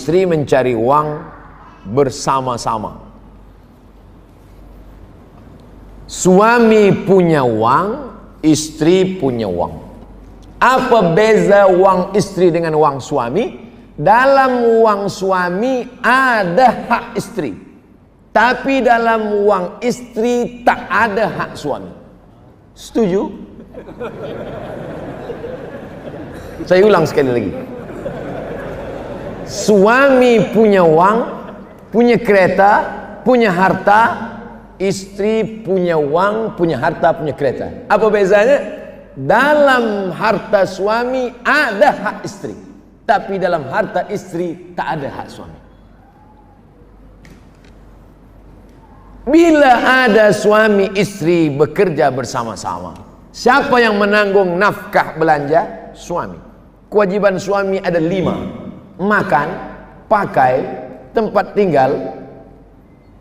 istri mencari uang bersama-sama. Suami punya uang, istri punya uang. Apa beza uang istri dengan uang suami? Dalam uang suami ada hak istri, tapi dalam uang istri tak ada hak suami. Setuju? Saya ulang sekali lagi. Suami punya uang, punya kereta, punya harta. Istri punya uang, punya harta, punya kereta. Apa bezanya? Dalam harta suami ada hak istri, tapi dalam harta istri tak ada hak suami. Bila ada suami istri bekerja bersama-sama, siapa yang menanggung nafkah belanja? Suami. Kewajiban suami ada 5: makan, pakai, tempat tinggal,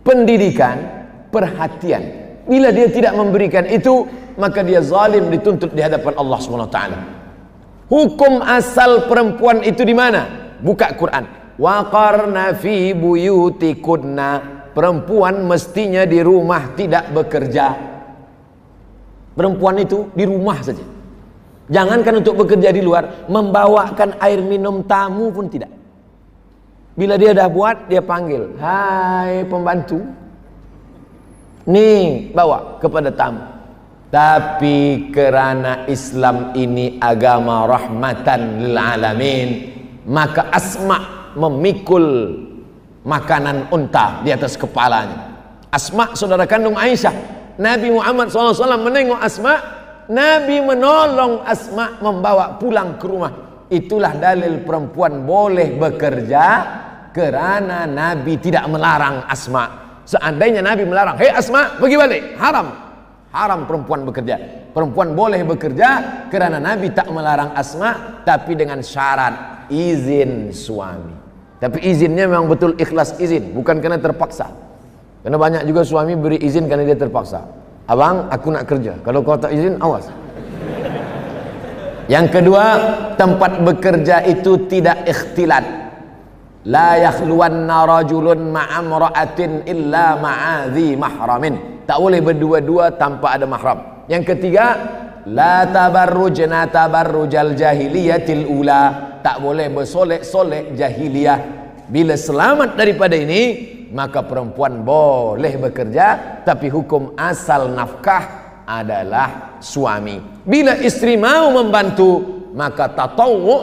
pendidikan, perhatian. Bila dia tidak memberikan itu, maka dia zalim, dituntut di hadapan Allah SWT. Hukum asal perempuan itu di mana? Buka Quran. Waqarna fi buyutikunna. Perempuan mestinya di rumah, tidak bekerja. Perempuan itu di rumah saja. Jangankan untuk bekerja di luar, membawakan air minum tamu pun tidak. Bila dia dah buat, dia panggil, hai pembantu, nih bawa kepada tamu. Tapi kerana Islam ini agama rahmatan lil alamin, maka Asma memikul makanan unta di atas kepalanya. Asma saudara kandung Aisyah. Nabi Muhammad SAW menengok Asma, Nabi menolong Asma membawa pulang ke rumah. Itulah dalil perempuan boleh bekerja, kerana Nabi tidak melarang Asma. Seandainya Nabi melarang, hei Asma, pergi balik, haram. Haram perempuan bekerja. Perempuan boleh bekerja kerana Nabi tak melarang Asma, tapi dengan syarat izin suami. Tapi izinnya memang betul ikhlas izin, bukan kerana terpaksa. Karena banyak juga suami beri izin kerana dia terpaksa. Abang, aku nak kerja, kalau kau tak izin, awas. Yang kedua, tempat bekerja itu tidak ikhtilat. La yakhluwanna rajulun ma'amra'atin illa ma'adhi mahramin. Tak boleh berdua-dua tanpa ada mahram. Yang ketiga, la tabarrujna tabarrujal jahiliyatil ula. Tak boleh bersolek-solek jahiliyah. Bila selamat daripada ini, maka perempuan boleh bekerja, tapi hukum asal nafkah adalah suami. Bila istri mau membantu, maka tatawwu,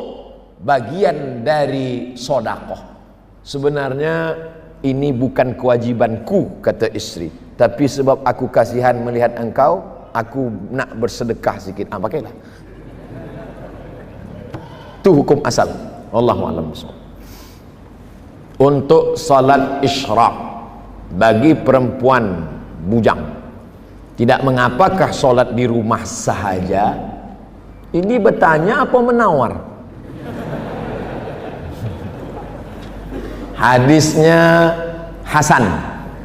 bagian dari sedekah. Sebenarnya ini bukan kewajibanku, kata istri, tapi sebab aku kasihan melihat engkau, aku nak bersedekah sikit. Pakailah. Itu hukum asal. Wallahu a'lam bishawab. Untuk salat isyraq bagi perempuan bujang, tidak mengapakah salat di rumah sahaja? Ini bertanya apa menawar? Hadisnya hasan,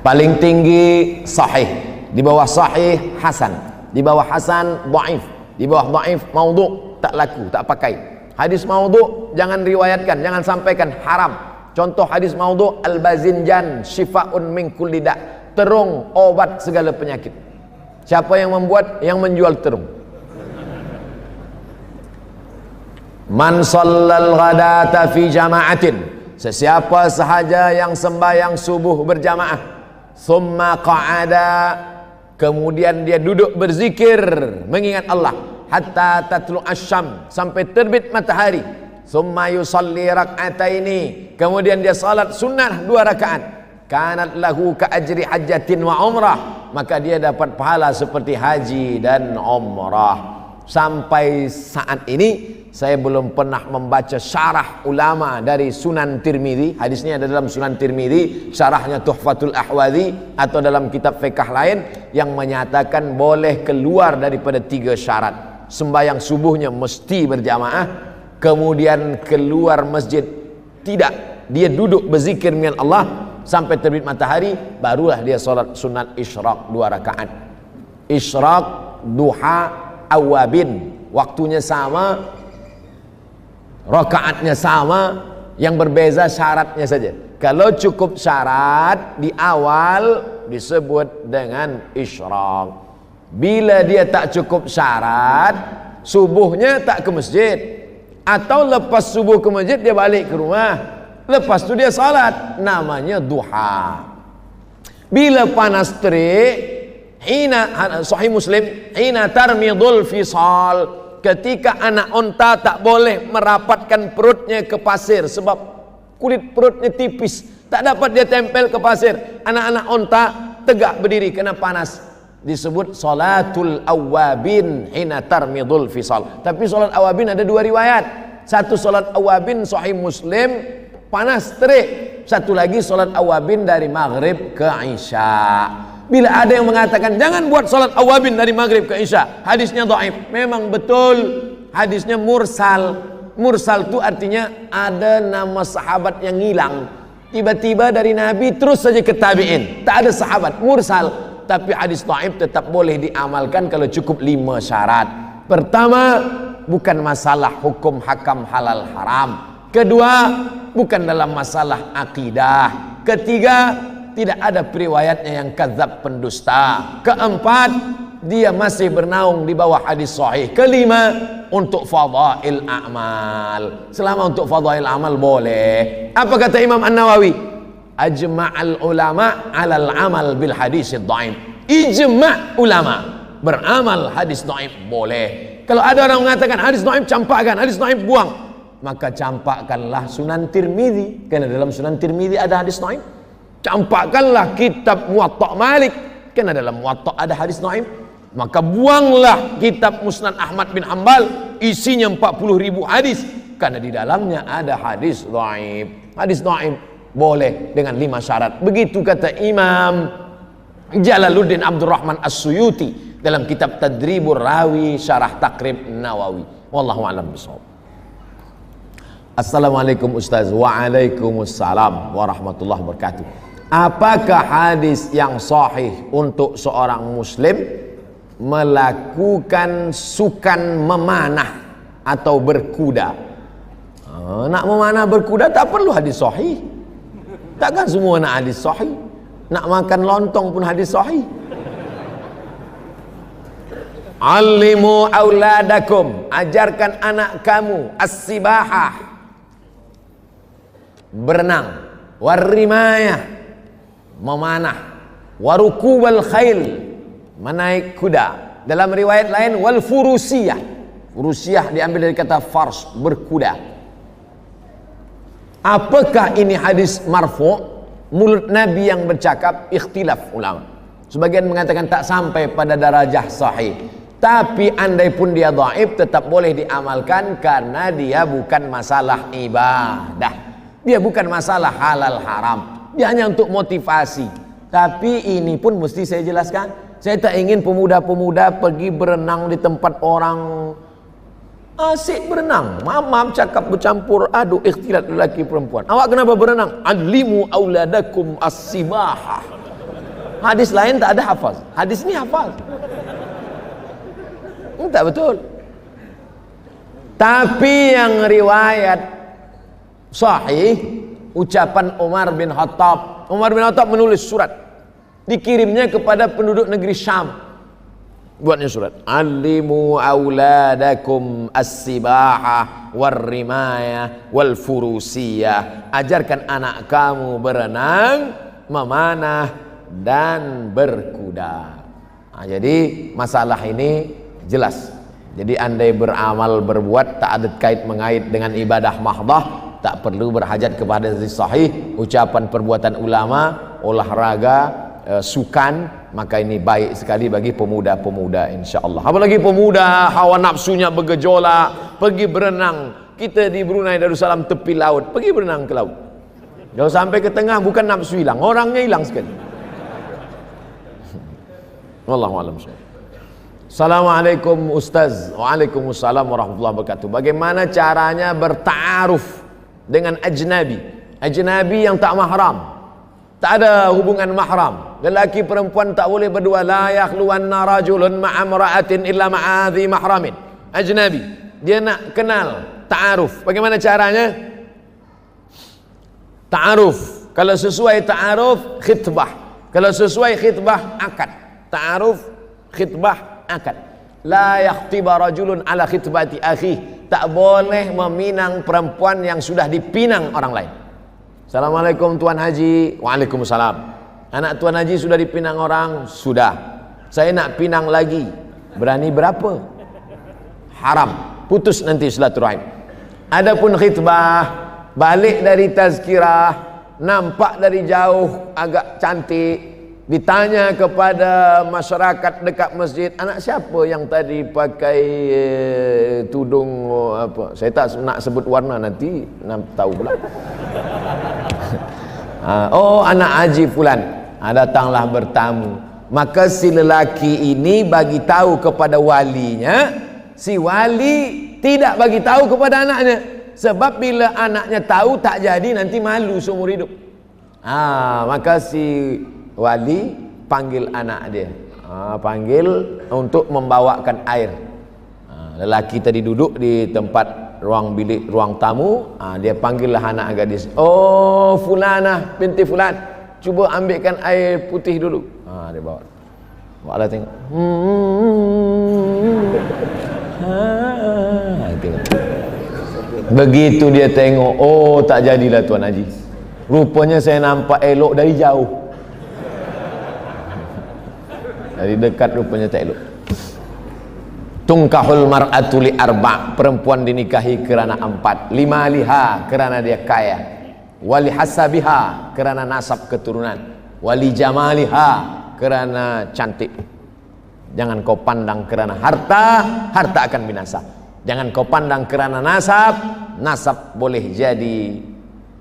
paling tinggi sahih, di bawah sahih hasan, di bawah hasan dhaif, di bawah dhaif maudhu', tak laku, tak pakai. Hadis maudhu' jangan riwayatkan, jangan sampaikan, haram. Contoh hadis maudhu', al-bazinjan syifa'un min kulli da', terung obat segala penyakit. Siapa yang membuat? Yang menjual terung. Man shallal ghadata fi jama'atin, sesiapa sahaja yang sembahyang subuh berjamaah, thumma qa'ada, kemudian dia duduk berzikir mengingat Allah, hatta tatlu asyam, sampai terbit matahari, thumma yusalli rak'ataini, kemudian dia salat sunnah 2 rakaat, kanat lahu ka ajri hajjatin wa umrah, maka dia dapat pahala seperti haji dan umrah. Sampai saat ini saya belum pernah membaca syarah ulama dari Sunan Tirmidzi. Hadisnya ada dalam Sunan Tirmidzi, syarahnya Tuhfatul Ahwadhi, atau dalam kitab fiqh lain yang menyatakan boleh keluar daripada 3 syarat. Sembahyang subuhnya mesti berjamaah, kemudian keluar masjid tidak, dia duduk berzikir dengan Allah sampai terbit matahari, barulah dia solat sunat isyraq 2 rakaat. Isyraq, duha, awabin, waktunya sama, rakaatnya sama, Yang berbeza syaratnya saja. Kalau cukup syarat di awal disebut dengan isyrak. Bila dia tak cukup syarat, subuhnya tak ke masjid, atau lepas subuh ke masjid dia balik ke rumah, lepas tu dia salat, namanya duha. Bila panas terik, Sahih Muslim, hina tarmidul fisal, ketika anak unta tak boleh merapatkan perutnya ke pasir sebab kulit perutnya tipis, tak dapat dia tempel ke pasir. Anak-anak unta tegak berdiri kena panas, disebut salatul awabin hina tarmidul fisal. Tapi salat awabin ada dua riwayat. Satu salat awabin Sahih Muslim panas terik, satu lagi salat awabin dari maghrib ke isya. Bila ada yang mengatakan jangan buat salat awabin dari maghrib ke isya, hadisnya dhaif, memang betul hadisnya mursal. Mursal itu artinya ada nama sahabat yang hilang, tiba-tiba dari Nabi terus saja ke tabi'in, tak ada sahabat, mursal. Tapi hadis dhaif tetap boleh diamalkan kalau cukup 5 syarat. Pertama, bukan masalah hukum hakam halal haram. Kedua, bukan dalam masalah akidah. Ketiga, tidak ada periwayatnya yang kadzab pendusta. Keempat, dia masih bernaung di bawah hadis sahih. Kelima, untuk fadail amal. Selama untuk fadail amal boleh. Apa kata Imam An-Nawawi? Ajma'al ulama 'alal amal bil hadis dhaif. Ijma' ulama beramal hadis dhaif boleh. Kalau ada orang mengatakan hadis dhaif campakkan, hadis dhaif buang, maka campakkanlah Sunan Tirmizi, karena dalam Sunan Tirmizi ada hadis dhaif. Campakkanlah kitab Muwatta Malik, karena dalam Muwatta ada hadis dhaif. Maka buanglah kitab Musnad Ahmad bin Hanbal, isinya 40.000 hadis, karena di dalamnya ada hadis dhaif. Hadis dhaif boleh dengan 5 syarat. Begitu kata Imam Jalaluddin Abdurrahman As-Suyuti dalam kitab Tadribur Rawi Syarah Taqrib Nawawi. Wallahu a'lam bishawab. Assalamualaikum Ustaz. Waalaikumsalam warahmatullahi wabarakatuh. Apakah hadis yang sahih untuk seorang muslim melakukan sukan memanah atau berkuda? Nak memanah berkuda tak perlu hadis sahih. Takkan semua nak hadis sahih. Nak makan lontong pun hadis sahih. Allimu auladakum, ajarkan anak kamu as-sibahah, berenang, warrimayah, memanah, warukubal khail, menaik kuda. Dalam riwayat lain wal furusiyah. Furusiyah diambil dari kata fars, berkuda. Apakah ini hadis marfu', mulut Nabi yang bercakap? Ikhtilaf ulama. Sebagian mengatakan tak sampai pada darajah sahih. Tapi andai pun dia dhaif tetap boleh diamalkan karena dia bukan masalah ibadah. Dia bukan masalah halal haram. Dia hanya untuk motivasi. Tapi ini pun mesti saya jelaskan. Saya tak ingin pemuda-pemuda pergi berenang di tempat orang asyik berenang, mamam cakap bercampur aduk ikhtilat lelaki perempuan. Awak kenapa berenang? Alimu auladakum as-sibahah. Hadis lain tak ada hafaz, hadis ni hafaz. Tak betul. Tapi yang riwayat sahih, ucapan Umar bin Khattab. Umar bin Khattab menulis surat, dikirimnya kepada penduduk negeri Syam. Buatnya surat, alimu auladakum as-sibahah warrimayah wal furusiyah. Ajarkan anak kamu berenang, memanah dan berkuda. Jadi masalah ini jelas. Jadi andai beramal berbuat tak ada kait mengait dengan ibadah mahdah, tak perlu berhajat kepada hadis sahih. Ucapan perbuatan ulama, olahraga, sukan, maka ini baik sekali bagi pemuda-pemuda insya-Allah. Apalagi pemuda hawa nafsunya bergejolak, pergi berenang. Kita di Brunei Darussalam tepi laut, pergi berenang ke laut. Kalau sampai ke tengah bukan nafsu hilang, orangnya hilang sekali. Wallahu a'lam. Assalamualaikum Ustaz. Waalaikumsalam warahmatullahi wabarakatuh. Bagaimana caranya berta'aruf dengan ajnabi? Ajnabi yang tak mahram, tak ada hubungan mahram. Lelaki perempuan tak boleh berdua. La yakhluwanna rajulun ma'amra'atin illa ma'adhi mahramin. Ajnabi. Dia nak kenal, ta'aruf. Bagaimana caranya? Ta'aruf. Kalau sesuai ta'aruf, khitbah. Kalau sesuai khitbah, akad. Ta'aruf, khitbah, akad. La yakhtiba rajulun ala khitbati akhi. Tak boleh meminang perempuan yang sudah dipinang orang lain. Assalamualaikum Tuan Haji. Waalaikumsalam. Anak Tuan Haji sudah dipinang orang? Sudah. Saya nak pinang lagi. Berani berapa? Haram. Putus nanti silaturahim. Adapun khitbah, balik dari tazkirah, nampak dari jauh agak cantik, ditanya kepada masyarakat dekat masjid, anak siapa yang tadi pakai tudung apa, saya tak nak sebut warna, nanti tahu pula. Oh, anak Haji fulan. Datanglah bertamu. Maka si lelaki ini bagi tahu kepada walinya, si wali tidak bagi tahu kepada anaknya. Sebab bila anaknya tahu tak jadi, nanti malu seumur hidup. Maka si wali panggil anak dia, panggil untuk membawakan air. Lelaki tadi duduk di tempat ruang bilik, ruang tamu. Dia panggillah anak gadis. Oh, fulanah binti fulan, cuba ambilkan air putih dulu. Dia bawa. Bawalah tengok. Tengok. Begitu dia tengok, oh tak jadilah Tuan Haji. Rupanya saya nampak elok dari jauh. Dari dekat rupanya tak elok. Tungkahul mar'atu li arba', perempuan dinikahi kerana 4. Lima liha, kerana dia kaya. Wali hasabiha, kerana nasab keturunan. Wali jamaliha, kerana cantik. Jangan kau pandang kerana harta, harta akan binasa. Jangan kau pandang kerana nasab, nasab boleh jadi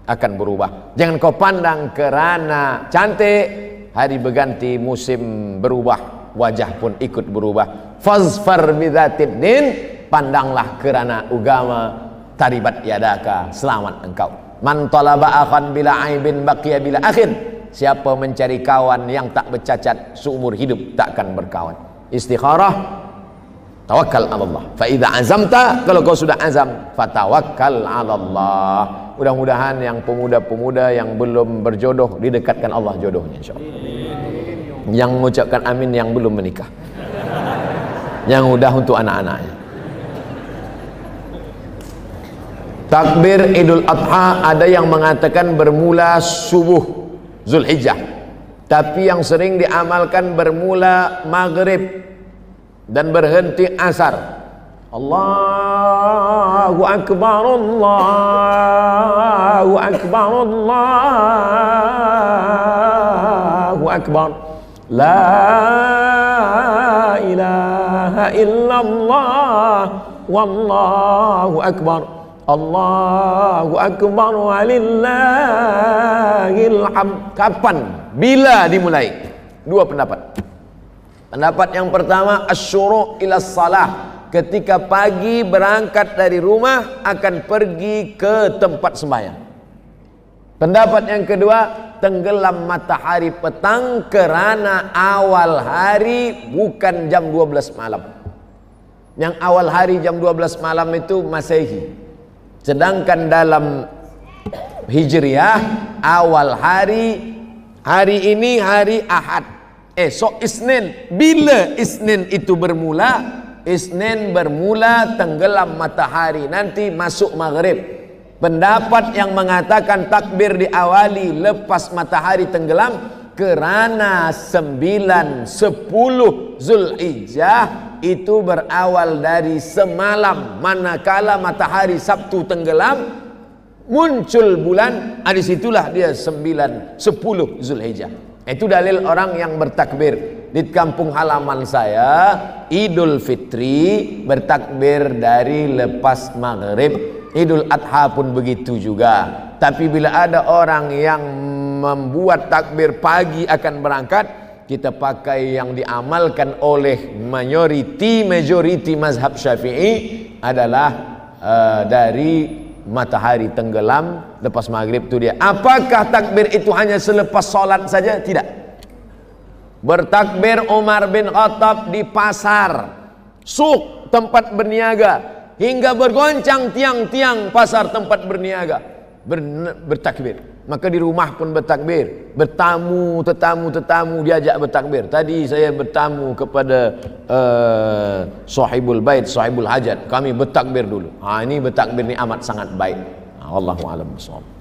akan berubah. Jangan kau pandang kerana cantik, hari berganti, musim berubah, wajah pun ikut berubah. Fazfar bidzatid din, pandanglah kerana agama, taribat yadaka, selamat engkau. Man talaba akhan bila aibin baqiya bila akhir. Siapa mencari kawan yang tak bercacat, seumur hidup takkan berkawan. Istikharah, tawakkal 'ala Allah. Fa idza azamta, kalau kau sudah azam, fatawakkal 'ala Allah. Mudah-mudahan yang pemuda-pemuda yang belum berjodoh didekatkan Allah jodohnya insyaallah. Yang mengucapkan amin yang belum menikah. Yang udah untuk anak-anaknya. Takbir Idul Adha ada yang mengatakan bermula subuh Zulhijjah, tapi yang sering diamalkan bermula maghrib dan berhenti asar. Allahu Akbar, Allahu Akbar, Allahu Akbar, la ilaha illallah, wallahu akbar, Allahu akbar, walillahil hamd. Kapan? Bila dimulai? Dua pendapat. Pendapat yang pertama, asyuru' ila salah, ketika pagi berangkat dari rumah akan pergi ke tempat sembahyang. Pendapat yang kedua, tenggelam matahari petang kerana awal hari bukan jam 12 malam. Yang awal hari jam 12 malam itu Masehi. Sedangkan dalam Hijriah awal hari ini hari Ahad. Esok Isnin. Bila Isnin itu bermula? Isnin bermula tenggelam matahari, nanti masuk maghrib. Pendapat yang mengatakan takbir diawali lepas matahari tenggelam kerana 9, 10 Zulhijjah itu berawal dari semalam, manakala matahari Sabtu tenggelam muncul bulan, disitulah dia 9, 10 Zulhijjah. Itu dalil orang yang bertakbir. Di kampung halaman saya Idul Fitri bertakbir dari lepas maghrib. Idul Adha pun begitu juga. Tapi bila ada orang yang membuat takbir pagi akan berangkat, kita pakai yang diamalkan oleh majoriti mazhab Syafi'i adalah dari matahari tenggelam lepas maghrib itu dia. Apakah takbir itu hanya selepas solat saja? Tidak. Bertakbir Umar bin Khattab di pasar, suk, tempat berniaga, hingga bergoncang tiang-tiang pasar tempat berniaga. bertakbir. Maka di rumah pun bertakbir. Tetamu diajak bertakbir. Tadi saya bertamu kepada sahibul bait, sahibul hajat. Kami bertakbir dulu. Ini bertakbir ni amat sangat baik. Wallahu a'lam bishawab.